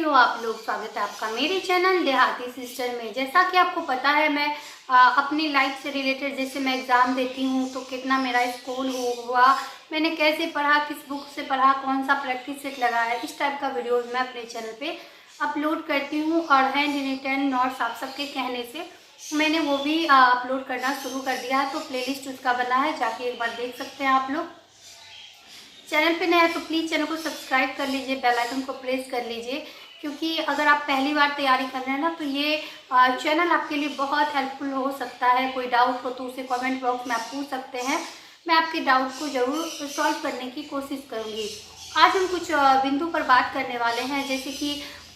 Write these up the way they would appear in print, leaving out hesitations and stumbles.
हो आप लोग। स्वागत है आपका मेरे चैनल देहाती सिस्टर में। जैसा कि आपको पता है मैं अपनी लाइफ से रिलेटेड जैसे मैं एग्ज़ाम देती हूँ तो कितना मेरा स्कोर हुआ, मैंने कैसे पढ़ा, किस बुक से पढ़ा, कौन सा प्रैक्टिस सेट लगाया, इस टाइप का वीडियोस मैं अपने चैनल पे अपलोड करती हूँ। और हैंड रिटन नोट्स आप सबके कहने से मैंने वो भी अपलोड करना शुरू कर दिया है। तो प्लेलिस्ट उसका बना है, जाके एक बार देख सकते हैं आप लोग। चैनल पे नया है तो प्लीज़ चैनल को सब्सक्राइब कर लीजिए, बेल आइकन को प्रेस कर लीजिए, क्योंकि अगर आप पहली बार तैयारी कर रहे हैं ना तो ये चैनल आपके लिए बहुत हेल्पफुल हो सकता है। कोई डाउट हो तो उसे कमेंट बॉक्स में आप पूछ सकते हैं, मैं आपके डाउट को ज़रूर सॉल्व करने की कोशिश करूँगी। आज हम कुछ बिंदु पर बात करने वाले हैं, जैसे कि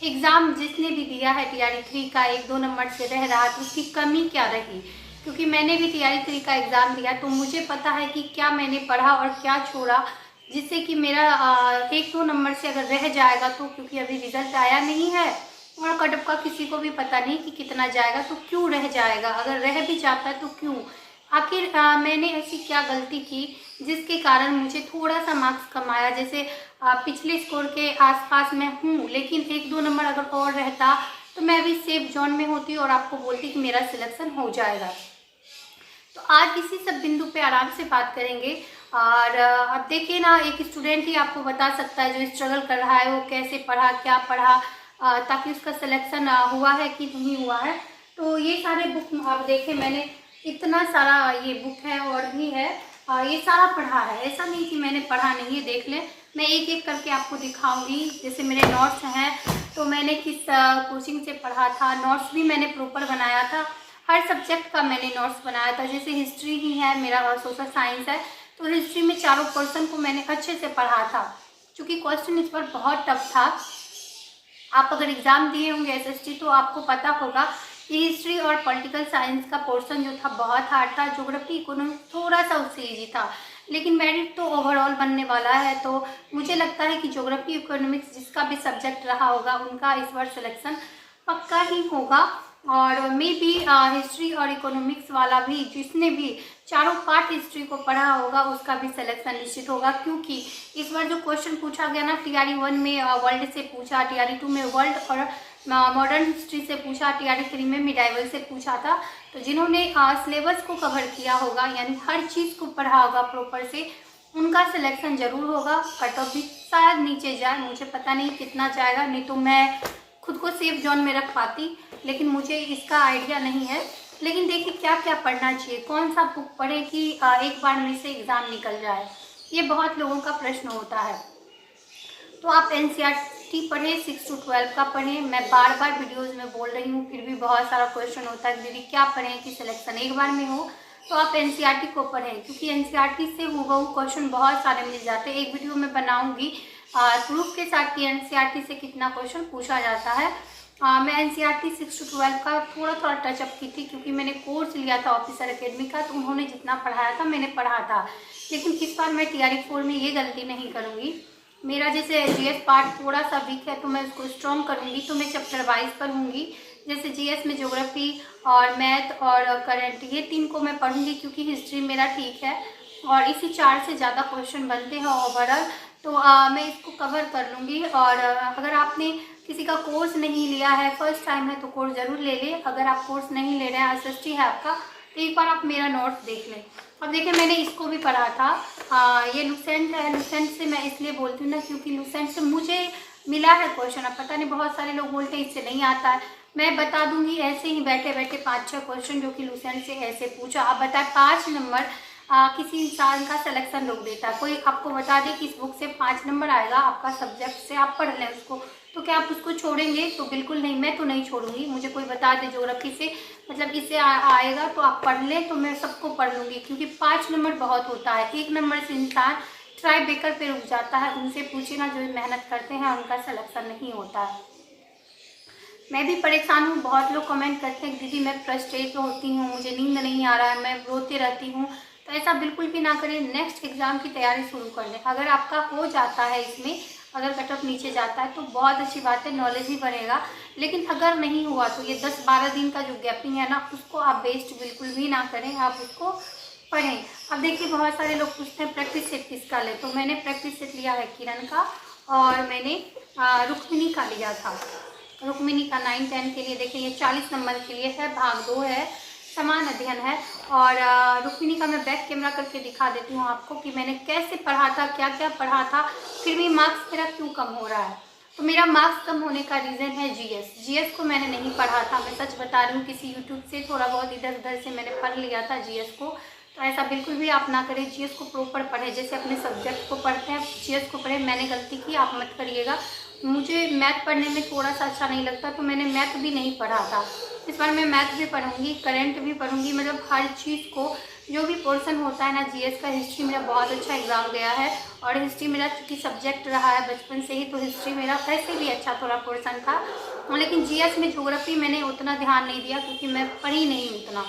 एग्ज़ाम जिसने भी दिया है TRE 3 का 1-2 नंबर से रह रहा तो उसकी कमी क्या रही, क्योंकि मैंने भी TRE 3 का एग्ज़ाम दिया तो मुझे पता है कि क्या मैंने पढ़ा और क्या छोड़ा, जिससे कि मेरा 1-2 नंबर से अगर रह जाएगा तो, क्योंकि अभी रिजल्ट आया नहीं है और कट ऑफ का किसी को भी पता नहीं कि कितना जाएगा, तो क्यों रह जाएगा, अगर रह भी जाता है तो क्यों, आखिर मैंने ऐसी क्या गलती की जिसके कारण मुझे थोड़ा सा मार्क्स कम आया। जैसे पिछले स्कोर के आसपास मैं हूँ, लेकिन 1-2 नंबर अगर और रहता तो मैं अभी सेफ जोन में होती और आपको बोलती कि मेरा सिलेक्शन हो जाएगा। तो आज इसी सब बिंदु पे आराम से बात करेंगे। और अब देखिए ना, एक स्टूडेंट ही आपको बता सकता है जो स्ट्रगल कर रहा है वो कैसे पढ़ा, क्या पढ़ा, ताकि उसका सिलेक्शन हुआ है कि नहीं हुआ है। तो ये सारे बुक आप देखें, मैंने इतना सारा ये बुक है और भी है, ये सारा पढ़ा है, ऐसा नहीं कि मैंने पढ़ा नहीं है। देख लें, मैं एक एक करके आपको दिखाऊंगी। जैसे मेरे नोट्स हैं तो मैंने किस कोचिंग से पढ़ा था, नोट्स भी मैंने प्रॉपर बनाया था, हर सब्जेक्ट का मैंने नोट्स बनाया था। जैसे हिस्ट्री ही है मेरा और सोशल साइंस है, तो हिस्ट्री में चारों पर्सन को मैंने अच्छे से पढ़ा था, क्योंकि क्वेश्चन इस पर बहुत टफ था। आप अगर एग्ज़ाम दिए होंगे SST तो आपको पता होगा कि हिस्ट्री और पॉलिटिकल साइंस का पोर्शन जो था बहुत हार्ड था, ज्योग्राफी इकोनॉमिक्स थोड़ा सा उससे ईजी था, लेकिन मेरिट तो ओवरऑल बनने वाला है। तो मुझे लगता है कि ज्योग्राफी इकोनॉमिक्स जिसका भी सब्जेक्ट रहा होगा उनका इस बार सिलेक्शन पक्का ही होगा। और मे बी हिस्ट्री और इकोनॉमिक्स वाला भी, जिसने भी चारों पार्ट हिस्ट्री को पढ़ा होगा उसका भी सिलेक्शन निश्चित होगा, क्योंकि इस बार जो क्वेश्चन पूछा गया ना, TRE 1 में वर्ल्ड से पूछा, TRE 2 में वर्ल्ड और मॉडर्न हिस्ट्री से पूछा, TRE 3 में मिडाइवल से पूछा था। तो जिन्होंने सिलेबस को कवर किया होगा, यानी हर चीज़ को पढ़ा होगा प्रॉपर से, उनका सिलेक्शन जरूर होगा। कट ऑफ भी शायद नीचे जाए, मुझे पता नहीं कितना जाएगा, नहीं तो मैं खुद को सेफ जोन में रख पाती, लेकिन मुझे इसका आइडिया नहीं है। लेकिन देखिए क्या क्या पढ़ना चाहिए, कौन सा बुक पढ़े कि एक बार में से एग्ज़ाम निकल जाए, ये बहुत लोगों का प्रश्न होता है। तो आप NCERT पढ़ें, 6 to 12 का पढ़ें। मैं बार बार वीडियोज़ में बोल रही हूँ, फिर भी बहुत सारा क्वेश्चन होता है दीदी क्या पढ़ें कि सिलेक्शन एक बार में हो। तो आप NCERT को पढ़ें, क्योंकि NCERT से हूबहू क्वेश्चन बहुत सारे मिल जाते हैं। एक वीडियो में बनाऊंगी प्रूफ के साथ कि NCERT से कितना क्वेश्चन पूछा जाता है। मैं NCERT 6 to 12 का थोड़ा थोड़ा टचअप की थी, क्योंकि मैंने कोर्स लिया था ऑफिसर एकेडमी का, तो उन्होंने जितना पढ़ाया था मैंने पढ़ा था। लेकिन इस बार मैं TRE 4 में ये गलती नहीं करूँगी। मेरा जैसे GS पार्ट थोड़ा सा वीक है तो मैं उसको स्ट्रॉन्ग करूँगी, तो मैं चैप्टर वाइज पढ़ूँगी। जैसे GS में ज्योग्राफी और मैथ और करंट, ये 3 को मैं पढ़ूँगी, क्योंकि हिस्ट्री मेरा ठीक है और इसी 4 से ज़्यादा क्वेश्चन बनते हैं ओवरऑल, तो मैं इसको कवर कर लूँगी। और अगर आपने किसी का कोर्स नहीं लिया है, फर्स्ट टाइम है, तो कोर्स ज़रूर ले लें। अगर आप कोर्स नहीं ले रहे हैं, SST है आपका, तो एक बार आप मेरा नोट्स देख लें। अब देखिए मैंने इसको भी पढ़ा था, ये लुसेंट है। लुसेंट से मैं इसलिए बोलती हूँ ना, क्योंकि लुसेंट से मुझे मिला है क्वेश्चन। अब पता नहीं, बहुत सारे लोग बोलते हैं इससे नहीं आता है, मैं बता दूंगी ऐसे ही बैठे बैठे 5-6 क्वेश्चन जो कि लुसेंट से ऐसे पूछा। आप बताए 5 नंबर किसी इंसान का सिलेक्शन रोक देता है। कोई आपको बता दे कि इस बुक से 5 नंबर आएगा आपका सब्जेक्ट से, आप पढ़ लें उसको, तो क्या आप उसको छोड़ेंगे? तो बिल्कुल नहीं, मैं तो नहीं छोड़ूंगी। मुझे कोई बता दे ज्योग्राफी से मतलब इससे आएगा तो आप पढ़ लें, तो मैं सबको पढ़ लूँगी, क्योंकि 5 नंबर बहुत होता है। 1 नंबर से इंसान ट्राई बेकर पे रुक जाता है। उनसे पूछे ना, जो मेहनत करते हैं उनका सिलेक्शन नहीं होता है। मैं भी परेशान हूँ, बहुत लोग कमेंट करते हैं दीदी मैं फ्रस्ट्रेट होती हूँ, मुझे नींद नहीं आ रहा है, मैं रोती रहती हूँ। तो ऐसा बिल्कुल भी ना करें, नेक्स्ट एग्ज़ाम की तैयारी शुरू कर लें। अगर आपका हो जाता है इसमें, अगर कट ऑफ नीचे जाता है तो बहुत अच्छी बात है, नॉलेज भी बढ़ेगा। लेकिन अगर नहीं हुआ तो ये 10-12 दिन का जो गैपिंग है ना, उसको आप वेस्ट बिल्कुल भी ना करें, आप उसको पढ़ें। अब देखिए बहुत सारे लोग पूछते हैं प्रैक्टिस सेट किसका ले, तो मैंने प्रैक्टिस सेट लिया है किरण का, और मैंने रुक्मिणी का लिया था। रुक्मिणी का 9-10 के लिए देखें, ये 40 नंबर के लिए है, भाग 2 है, समान अध्ययन है। और रुक्मिणी का मैं बैक कैमरा करके दिखा देती हूँ आपको कि मैंने कैसे पढ़ा था, क्या क्या पढ़ा था, फिर भी मार्क्स मेरा क्यों कम हो रहा है। तो मेरा मार्क्स कम होने का रीज़न है जीएस को मैंने नहीं पढ़ा था। मैं सच बता रही हूँ, किसी यूट्यूब से थोड़ा बहुत इधर उधर से मैंने पढ़ लिया था जीएस को। तो ऐसा बिल्कुल भी आप ना करें, जीएस को प्रॉपर पढ़ें, जैसे अपने सब्जेक्ट को पढ़ते हैं जीएस को पढ़ें। मैंने गलती की, आप मत करिएगा। मुझे मैथ पढ़ने में थोड़ा सा अच्छा नहीं लगता, तो मैंने मैथ भी नहीं पढ़ा था। इस बार मैं मैथ भी पढ़ूंगी, करंट भी पढ़ूंगी, मतलब हर चीज़ को जो भी पोर्शन होता है ना जीएस का। हिस्ट्री मेरा बहुत अच्छा एग्जाम गया है, और हिस्ट्री मेरा चूँकि सब्जेक्ट रहा है बचपन से ही, तो हिस्ट्री मेरा ऐसे भी अच्छा थोड़ा पोर्शन था। लेकिन जीएस में ज्योग्राफी मैंने उतना ध्यान नहीं दिया, क्योंकि मैं पढ़ी नहीं उतना।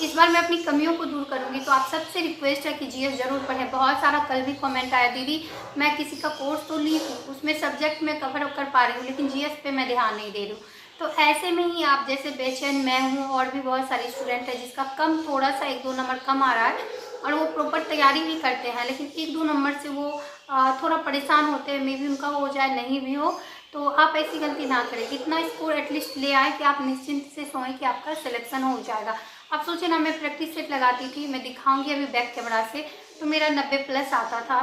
इस बार मैं अपनी कमियों को दूर करूंगी, तो आप सबसे रिक्वेस्ट है कि जीएस जरूर पढ़ें। बहुत सारा कल भी कमेंट आया, दीदी मैं किसी का कोर्स तो ली हूँ, उसमें सब्जेक्ट में कवर कर पा रही हूँ, लेकिन जीएस पे मैं ध्यान नहीं दे रही हूँ। तो ऐसे में ही आप जैसे बेचैन मैं हूँ, और भी बहुत सारे स्टूडेंट है जिसका कम थोड़ा सा 1-2 नंबर कम आ रहा है, और वो प्रॉपर तैयारी भी करते हैं, लेकिन 1-2 नंबर से वो थोड़ा परेशान होते हैं। मे भी उनका हो जाए, नहीं भी हो, तो आप ऐसी गलती ना करें। इतना स्कोर एटलीस्ट ले आए कि आप निश्चिंत से सोएं कि आपका सिलेक्शन हो जाएगा। आप सोचिए ना, मैं प्रैक्टिस सेट लगाती थी, मैं दिखाऊंगी अभी बैक कैमरा से, तो मेरा 90+ आता था,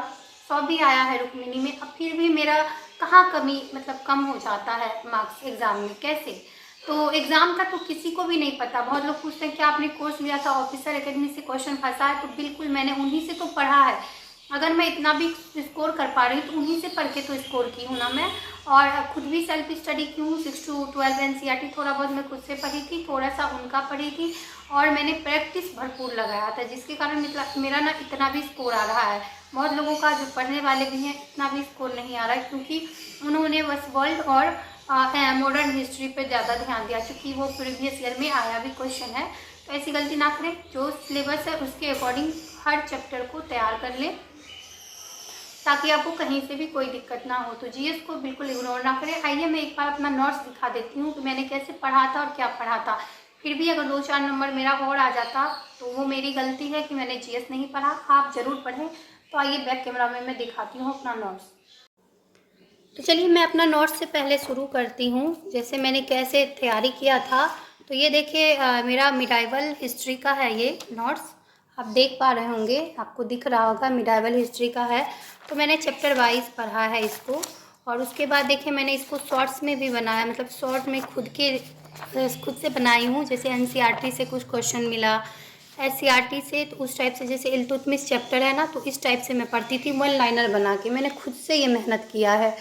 100 भी आया है रुक्मिणी में। अब फिर भी मेरा कहाँ कमी, मतलब कम हो जाता है मार्क्स एग्ज़ाम में, कैसे? तो एग्ज़ाम का तो किसी को भी नहीं पता। बहुत लोग पूछते हैं कि आपने कोर्स लिया था ऑफिसर एकेडमी से, क्वेश्चन फंसा है? तो बिल्कुल मैंने उन्हीं से तो पढ़ा है। अगर मैं इतना भी स्कोर कर पा रही हूँ तो उन्हीं से पढ़ के तो स्कोर की हूँ ना मैं। और खुद भी सेल्फ स्टडी की हूँ, 6 to 12 एनसीईआरटी थोड़ा बहुत मैं खुद से पढ़ी थी, थोड़ा सा उनका पढ़ी थी, और मैंने प्रैक्टिस भरपूर लगाया था, जिसके कारण मेरा ना इतना भी स्कोर आ रहा है। बहुत लोगों का जो पढ़ने वाले भी हैं इतना भी स्कोर नहीं आ रहा है, क्योंकि उन्होंने बस वर्ल्ड और मॉडर्न हिस्ट्री पर ज़्यादा ध्यान दिया, क्योंकि वो प्रीवियस ईयर में आया भी क्वेश्चन है। तो ऐसी गलती ना करें, जो सिलेबस है उसके अकॉर्डिंग हर चैप्टर को तैयार कर लें, ताकि आपको कहीं से भी कोई दिक्कत ना हो। तो जीएस को बिल्कुल इग्नोर ना करें। आइए मैं एक बार अपना नोट्स दिखा देती हूँ कि मैंने कैसे पढ़ा था और क्या पढ़ा था। फिर भी अगर 2-4 नंबर मेरा और आ जाता तो वो मेरी गलती है कि मैंने जीएस नहीं पढ़ा। आप ज़रूर पढ़ें। तो आइए बैक कैमरा में मैं दिखाती हूँ अपना नोट्स। तो चलिए मैं अपना नोट्स से पहले शुरू करती हूँ, जैसे मैंने कैसे तैयारी किया था। तो ये देखिए मेरा मिडाइवल हिस्ट्री का है ये नोट्स, आप देख पा रहे होंगे, आपको दिख रहा होगा मिडाइवल हिस्ट्री का है। तो मैंने चैप्टर वाइज पढ़ा है इसको, और उसके बाद देखिए मैंने इसको शॉर्ट्स में भी बनाया, मतलब शॉर्ट में खुद से बनाई हूँ। जैसे एनसीईआरटी से कुछ क्वेश्चन मिला, एससीईआरटी से, तो उस टाइप से, जैसे इल्तुतमिश चैप्टर है ना, तो इस टाइप से मैं पढ़ती थी, 1 लाइनर बना के। मैंने खुद से ये मेहनत किया है।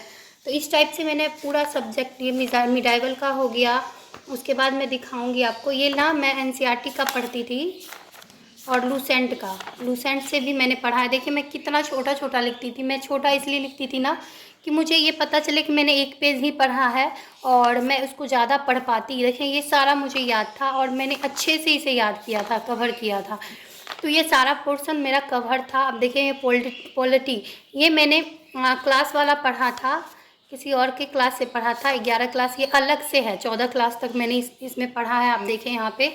तो इस टाइप से मैंने पूरा सब्जेक्ट, ये मिडाइवल का हो गया। उसके बाद मैं दिखाऊंगी आपको, ये ना मैं एनसीईआरटी का पढ़ती थी, और लूसेंट से भी मैंने पढ़ा है। देखिए मैं कितना छोटा छोटा लिखती थी। मैं छोटा इसलिए लिखती थी ना कि मुझे ये पता चले कि मैंने एक पेज ही पढ़ा है, और मैं उसको ज़्यादा पढ़ पाती। देखिए ये सारा मुझे याद था, और मैंने अच्छे से इसे याद किया था, कवर किया था। तो ये सारा पोर्शन मेरा कवर था। अब देखिए ये पॉलिटी, ये मैंने क्लास वाला पढ़ा था, किसी और के क्लास से पढ़ा था, 11 क्लास, ये अलग से है, 14 क्लास तक मैंने इसमें पढ़ा है। आप देखें यहाँ पे,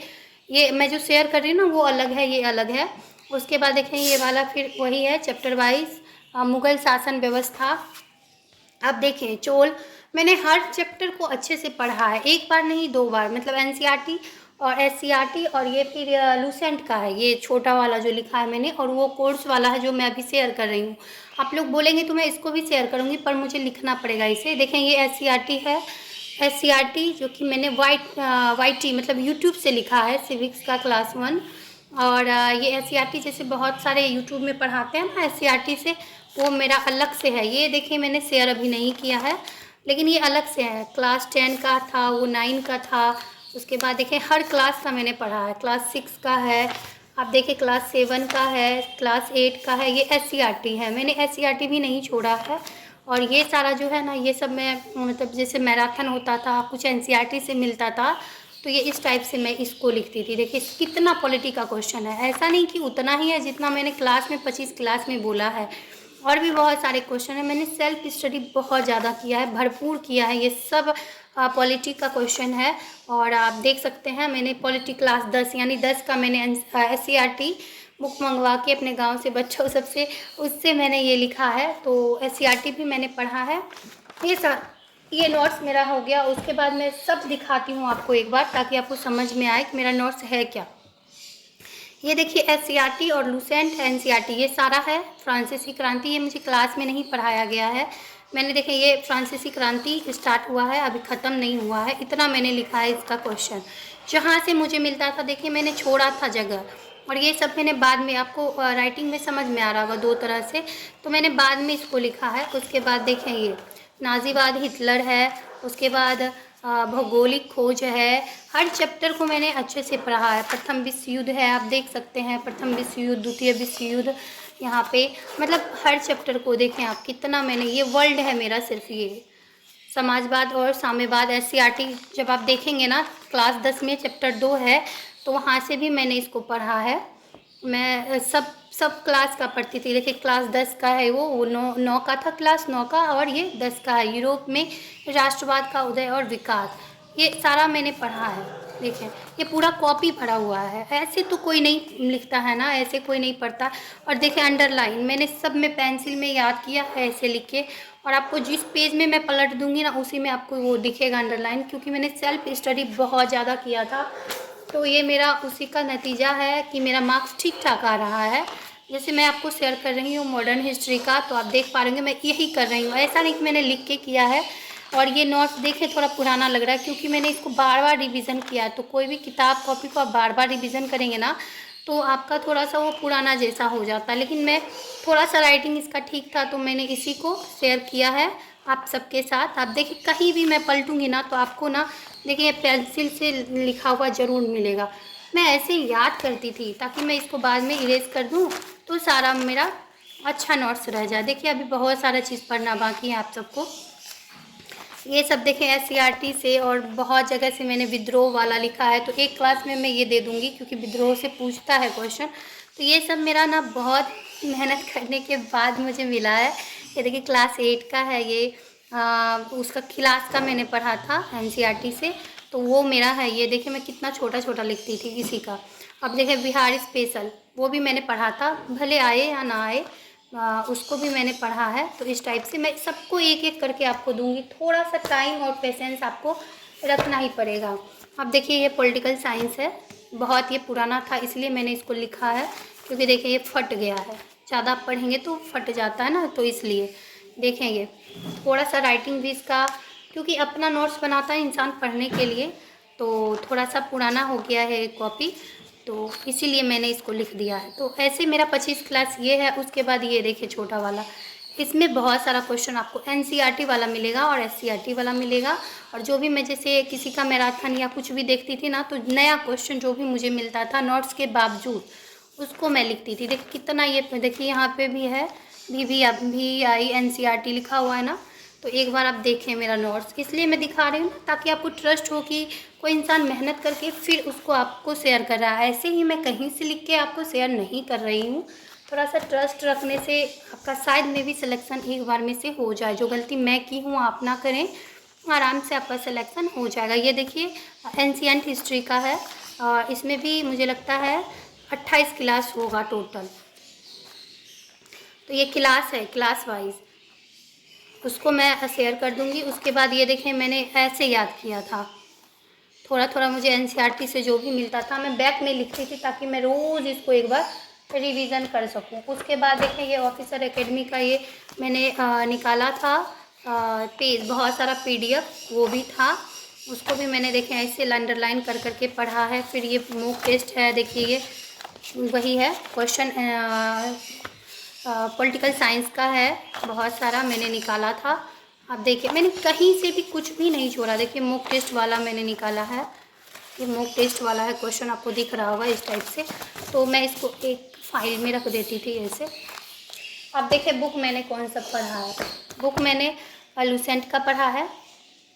ये मैं जो शेयर कर रही हूँ ना वो अलग है, ये अलग है। उसके बाद देखें ये वाला फिर वही है, चैप्टर वाइज मुगल शासन व्यवस्था। अब देखें चोल, मैंने हर चैप्टर को अच्छे से पढ़ा है, एक बार नहीं 2 बार, मतलब एनसीईआरटी और एससीईआरटी, और ये फिर लूसेंट का है, ये छोटा वाला जो लिखा है मैंने, और वो कोर्स वाला है जो मैं अभी शेयर कर रही हूँ। आप लोग बोलेंगे तो मैं इसको भी शेयर करूँगी, पर मुझे लिखना पड़ेगा इसे। देखें ये एससीईआरटी है, एससीईआरटी जो कि मैंने वाईटी मतलब यूट्यूब से लिखा है, सिविक्स का क्लास 1। और ये एससीईआरटी जैसे बहुत सारे यूट्यूब में पढ़ाते हैं ना एससीईआरटी से, वो मेरा अलग से है। ये देखिए मैंने शेयर अभी नहीं किया है, लेकिन ये अलग से है, क्लास 10 का था, वो 9 का था। उसके बाद देखिए हर क्लास का मैंने पढ़ा है, क्लास 6 का है, आप देखिए क्लास 7 का है, क्लास 8 का है। ये एससीईआरटी है, मैंने एससीईआरटी भी नहीं छोड़ा है। और ये सारा जो है ना, ये सब मैं मतलब जैसे मैराथन होता था, कुछ एनसीईआरटी से मिलता था, तो ये इस टाइप से मैं इसको लिखती थी। देखिए कितना पॉलिटी का क्वेश्चन है, ऐसा नहीं कि उतना ही है जितना मैंने क्लास में 25 क्लास में बोला है, और भी बहुत सारे क्वेश्चन है। मैंने सेल्फ स्टडी बहुत ज़्यादा किया है, भरपूर किया है। ये सब पॉलिटी का क्वेश्चन है, और आप देख सकते हैं मैंने पॉलिटी क्लास 10 यानी 10 का मैंने एससीईआरटी बुक मंगवा के अपने गांव से बच्चों सबसे, उससे मैंने ये लिखा है। तो एससीईआरटी भी मैंने पढ़ा है। ये नोट्स मेरा हो गया। उसके बाद मैं सब दिखाती हूँ आपको एक बार, ताकि आपको समझ में आए कि मेरा नोट्स है क्या। ये देखिए एससीईआरटी और लुसेंट एनसीईआरटी ये सारा है। फ्रांसीसी क्रांति ये मुझे क्लास में नहीं पढ़ाया गया है। मैंने देखे ये फ्रांसीसी क्रांति स्टार्ट हुआ है, अभी ख़त्म नहीं हुआ है, इतना मैंने लिखा है इसका क्वेश्चन। जहाँ से मुझे मिलता था देखिए मैंने छोड़ा था जगह, और ये सब मैंने बाद में, आपको राइटिंग में समझ में आ रहा होगा दो तरह से, तो मैंने बाद में इसको लिखा है। उसके बाद देखें ये नाजीवाद हिटलर है, उसके बाद भौगोलिक खोज है। हर चैप्टर को मैंने अच्छे से पढ़ा है। प्रथम विश्व युद्ध है, आप देख सकते हैं प्रथम विश्व युद्ध, द्वितीय विश्व युद्ध यहाँ पे, मतलब हर चैप्टर को देखें आप कितना मैंने, ये वर्ल्ड है मेरा सिर्फ ये समाजवाद और साम्यवाद एससीईआरटी जब आप देखेंगे ना क्लास 10 में चैप्टर 2 है, तो वहाँ से भी मैंने इसको पढ़ा है। मैं सब क्लास का पढ़ती थी। देखिए क्लास 10 का है वो 9 का था, क्लास 9 का, और ये 10 का है। यूरोप में राष्ट्रवाद का उदय और विकास, ये सारा मैंने पढ़ा है। देखिए ये पूरा कॉपी भरा हुआ है। ऐसे तो कोई नहीं लिखता है ना, ऐसे कोई नहीं पढ़ता। और देखिए अंडरलाइन मैंने सब में पेंसिल में याद किया है ऐसे लिख के, और आपको जिस पेज में मैं पलट दूंगी ना उसी में आपको वो दिखेगा अंडरलाइन, क्योंकि मैंने सेल्फ स्टडी बहुत ज़्यादा किया था। तो ये मेरा उसी का नतीजा है कि मेरा मार्क्स ठीक ठाक आ रहा है। जैसे मैं आपको शेयर कर रही हूँ मॉडर्न हिस्ट्री का, तो आप देख पा रहे मैं यही कर रही हूँ, ऐसा नहीं कि मैंने लिख के किया है। और ये नोट्स देखे थोड़ा पुराना लग रहा है, क्योंकि मैंने इसको बार बार रिवीजन किया है। तो कोई भी किताब कॉपी को आप बार बार रिवीजन करेंगे ना, तो आपका थोड़ा सा वो पुराना जैसा हो जाता है। लेकिन मैं थोड़ा सा राइटिंग इसका ठीक था, तो मैंने इसी को शेयर किया है आप सबके साथ। आप देखिए कहीं भी मैं पलटूंगी ना, तो आपको ना देखिए पेंसिल से लिखा हुआ ज़रूर मिलेगा। मैं ऐसे याद करती थी ताकि मैं इसको बाद में इरेज कर दूँ, तो सारा मेरा अच्छा नोट्स रह जाए। देखिए अभी बहुत सारा चीज़ पढ़ना बाकी है आप सबको। ये सब देखें एससीईआरटी से, और बहुत जगह से मैंने विद्रोह वाला लिखा है। तो एक क्लास में मैं ये दे दूँगी, क्योंकि विद्रोह से पूछता है क्वेश्चन। तो ये सब मेरा ना बहुत मेहनत करने के बाद मुझे मिला है। ये देखिए क्लास 8 का है ये, उसका क्लास का मैंने पढ़ा था एनसीईआरटी से, तो वो मेरा है। ये देखिए मैं कितना छोटा छोटा लिखती थी किसी का। अब देखिए बिहार स्पेशल, वो भी मैंने पढ़ा था, भले आए या ना आए, उसको भी मैंने पढ़ा है। तो इस टाइप से मैं सबको एक एक करके आपको दूंगी। थोड़ा सा टाइम और पेशेंस आपको रखना ही पड़ेगा। अब देखिए ये पॉलिटिकल साइंस है, बहुत ये पुराना था इसलिए मैंने इसको लिखा है, क्योंकि देखिए ये फट गया है, ज़्यादा पढ़ेंगे तो फट जाता है ना, तो इसलिए देखेंगे। थोड़ा सा राइटिंग भी इसका, क्योंकि अपना नोट्स बनाता है इंसान पढ़ने के लिए, तो थोड़ा सा पुराना हो गया है कॉपी, तो इसीलिए मैंने इसको लिख दिया है। तो ऐसे मेरा 25 क्लास ये है। उसके बाद ये देखिए छोटा वाला, इसमें बहुत सारा क्वेश्चन आपको एनसीईआरटी वाला मिलेगा और एससीईआरटी वाला मिलेगा। और जो भी मैं जैसे किसी का मैराथन या कुछ भी देखती थी ना, तो नया क्वेश्चन जो भी मुझे मिलता था नोट्स के बावजूद, उसको मैं लिखती थी। देखिए कितना, ये देखिए यहाँ पे भी है VI NCERT लिखा हुआ है ना, तो एक बार आप देखें मेरा नोट्स। इसलिए मैं दिखा रही हूँ ताकि आपको ट्रस्ट हो कि कोई इंसान मेहनत करके फिर उसको आपको शेयर कर रहा है। ऐसे ही मैं कहीं से लिख के आपको शेयर नहीं कर रही हूँ। थोड़ा सा ट्रस्ट रखने से आपका शायद में भी सिलेक्शन एक बार में से हो जाए। जो गलती मैं की हूँ आप ना करें, आराम से आपका सिलेक्शन हो जाएगा। ये देखिए एंशिएंट हिस्ट्री का है, इसमें भी मुझे लगता है 28 क्लास होगा टोटल। तो ये क्लास है, क्लास वाइज, उसको मैं शेयर कर दूंगी। उसके बाद ये देखें मैंने ऐसे याद किया था, थोड़ा थोड़ा मुझे एनसीईआरटी से जो भी मिलता था मैं बैक में लिखती थी, ताकि मैं रोज़ इसको एक बार रिवीज़न कर सकूं। उसके बाद देखें ये ऑफिसर एकेडमी का ये मैंने निकाला था पेज, बहुत सारा PDF वो भी था, उसको भी मैंने देखें ऐसे अंडरलाइन कर करके पढ़ा है। फिर ये मॉक टेस्ट है, देखिए ये वही है क्वेश्चन, पॉलिटिकल साइंस का है, बहुत सारा मैंने निकाला था। आप देखिए मैंने कहीं से भी कुछ भी नहीं छोड़ा। देखिए मॉक टेस्ट वाला मैंने निकाला है, ये मॉक टेस्ट वाला है क्वेश्चन, आपको दिख रहा होगा इस टाइप से। तो मैं इसको एक फाइल में रख देती थी ऐसे। अब देखिए बुक मैंने कौन सा पढ़ा है। बुक मैंने लुसेंट का पढ़ा है,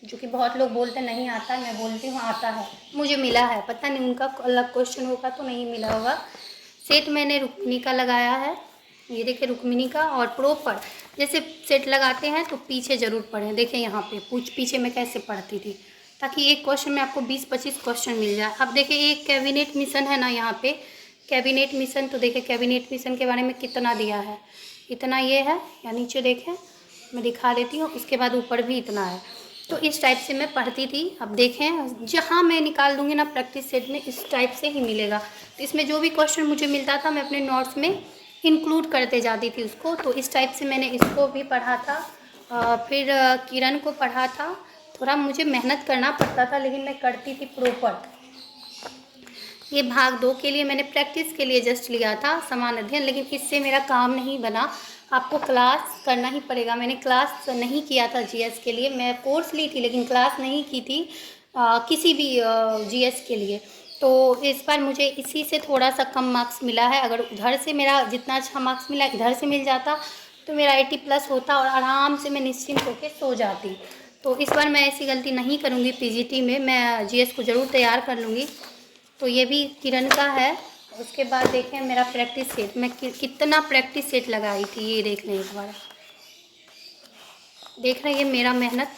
जो कि बहुत लोग बोलते नहीं आता, मैं बोलती हूँ आता है, मुझे मिला है। पता नहीं उनका अलग क्वेश्चन होगा तो नहीं मिला होगा। सेट मैंने रुक्मिणी का लगाया है, ये देखिए रुक्मिणी का। और प्रॉपर जैसे सेट लगाते हैं तो पीछे ज़रूर पढ़ें। देखिए यहाँ पे पीछे मैं कैसे पढ़ती थी, ताकि एक क्वेश्चन में आपको 20-25 क्वेश्चन मिल जाए। अब देखिए एक कैबिनेट मिशन है ना, यहाँ पे कैबिनेट मिशन, तो देखिए कैबिनेट मिशन के बारे में कितना दिया है, इतना ये है, या नीचे देखें मैं दिखा देती हूँ, उसके बाद ऊपर भी इतना है। तो इस टाइप से मैं पढ़ती थी। अब देखें जहाँ मैं निकाल दूँगी ना प्रैक्टिस सेट में, इस टाइप से ही मिलेगा। तो इसमें जो भी क्वेश्चन मुझे मिलता था मैं अपने नोट्स में इंक्लूड करते जाती थी उसको। तो इस टाइप से मैंने इसको भी पढ़ा था, फिर किरण को पढ़ा था। थोड़ा मुझे मेहनत करना पड़ता था लेकिन मैं करती थी प्रॉपर। ये भाग 2 के लिए मैंने प्रैक्टिस के लिए जस्ट लिया था समान अध्ययन, लेकिन इससे मेरा काम नहीं बना। आपको क्लास करना ही पड़ेगा। मैंने क्लास नहीं किया था जीएस के लिए, मैं कोर्स ली थी लेकिन क्लास नहीं की थी किसी भी जीएस के लिए। तो इस बार मुझे इसी से थोड़ा सा कम मार्क्स मिला है। अगर उधर से मेरा जितना अच्छा मार्क्स मिला इधर से मिल जाता तो मेरा 80+ होता और आराम से मैं निश्चिंत होकर सो जाती। तो इस बार मैं ऐसी गलती नहीं करूँगी पीजीटी में, मैं जीएस को ज़रूर तैयार कर लूँगी। तो ये भी किरण का है। उसके बाद देखें मेरा प्रैक्टिस सेट, मैं कितना प्रैक्टिस सेट लगाई थी, ये देख लें एक बार। देख रहे हैं ये मेरा मेहनत,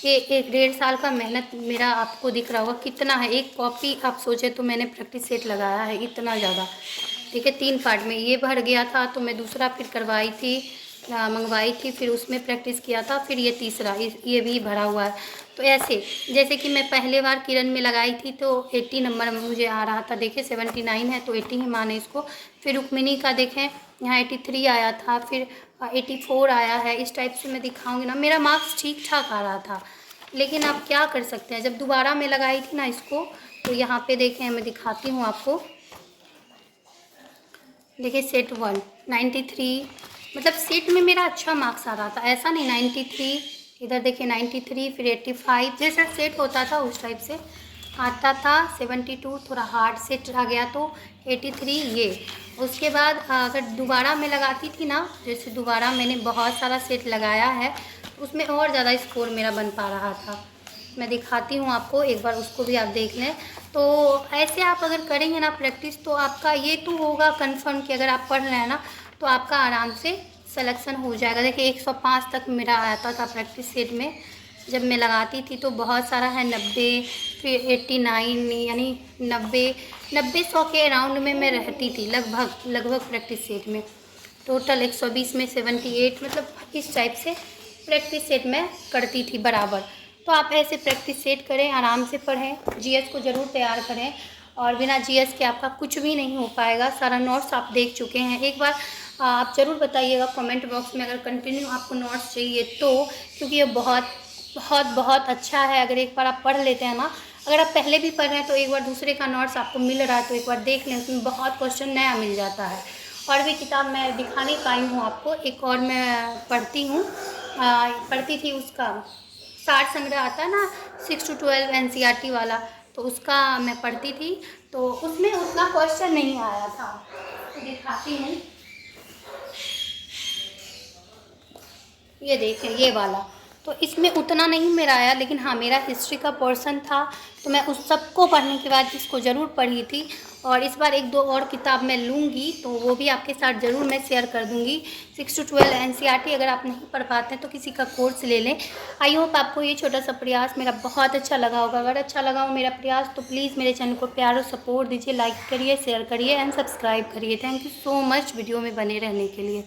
ये 1-1.5 साल का मेहनत मेरा आपको दिख रहा होगा कितना है। एक कॉपी आप सोचे तो मैंने प्रैक्टिस सेट लगाया है इतना ज़्यादा। देखिए 3 पार्ट में ये भर गया था तो मैं दूसरा फिर करवाई थी, मंगवाई थी, फिर उसमें प्रैक्टिस किया था, फिर ये तीसरा ये भी भरा हुआ है। तो ऐसे जैसे कि मैं पहले बार किरण में लगाई थी तो 80 नंबर में मुझे आ रहा था। देखिए 79 है तो 80 ही माने इसको। फिर रुक्मिणी का देखें यहाँ 83 आया था, फिर 84 आया है। इस टाइप से मैं दिखाऊंगी ना, मेरा मार्क्स ठीक ठाक आ रहा था। लेकिन आप क्या कर सकते हैं, जब दोबारा मैं लगाई थी ना इसको, तो यहाँ पे देखें मैं दिखाती हूँ आपको। देखिए सेट 1 93, मतलब सेट में मेरा अच्छा मार्क्स आ रहा था, ऐसा नहीं 93, इधर देखिए 93, फिर 85, जैसा सेट होता था उस टाइप से आता था। 72 थोड़ा हार्ड सेट आ गया तो 83 ये। उसके बाद अगर दोबारा मैं लगाती थी ना, जैसे दोबारा मैंने बहुत सारा सेट लगाया है, उसमें और ज़्यादा स्कोर मेरा बन पा रहा था। मैं दिखाती हूँ आपको एक बार, उसको भी आप देख लें। तो ऐसे आप अगर करेंगे ना प्रैक्टिस तो आपका ये तो होगा कंफर्म कि अगर आप पढ़ रहे हैं ना तो आपका आराम से सिलेक्शन हो जाएगा। देखिए 105 तक मेरा आता था प्रैक्टिस सेट में जब मैं लगाती थी। तो बहुत सारा है 90, फिर 89, यानी 90-100 के अराउंड में मैं रहती थी लगभग प्रैक्टिस सेट में। टोटल 120 में 78, मतलब इस टाइप से प्रैक्टिस सेट में करती थी बराबर। तो आप ऐसे प्रैक्टिस सेट करें, आराम से पढ़ें, जीएस को ज़रूर तैयार करें। और बिना जीएस के आपका कुछ भी नहीं हो पाएगा। सारा नोट्स आप देख चुके हैं। एक बार आप ज़रूर बताइएगा कमेंट बॉक्स में अगर कंटिन्यू आपको नोट्स चाहिए तो, क्योंकि ये बहुत अच्छा है। अगर एक बार आप पढ़ लेते हैं ना, अगर आप पहले भी पढ़ रहे हैं तो एक बार दूसरे का नोट्स आपको मिल रहा है तो एक बार देख लें, उसमें बहुत क्वेश्चन नया मिल जाता है। और भी किताब मैं दिखा नहीं पाई हूँ आपको, एक और मैं पढ़ती थी उसका सार संग्रह आता है ना 6 to 12 एनसीईआरटी वाला, तो उसका मैं पढ़ती थी तो उसमें उतना क्वेश्चन नहीं आया था। तो दिखाती हूँ, ये देखें ये वाला, तो इसमें उतना नहीं मेरा आया, लेकिन हाँ मेरा हिस्ट्री का पोर्शन था तो मैं उस सबको पढ़ने के बाद इसको ज़रूर पढ़ी थी। और इस बार 1-2 और किताब मैं लूँगी तो वो भी आपके साथ ज़रूर मैं शेयर कर दूँगी। 6 to 12 एनसीईआरटी अगर आप नहीं पढ़ पाते हैं तो किसी का कोर्स ले लें। आई होप आपको ये छोटा सा प्रयास मेरा बहुत अच्छा लगा होगा। अगर अच्छा लगा हो मेरा प्रयास तो प्लीज़ मेरे चैनल को प्यार और सपोर्ट दीजिए, लाइक करिए, शेयर करिए एंड सब्सक्राइब करिए। Thank you so much video में बने रहने के लिए।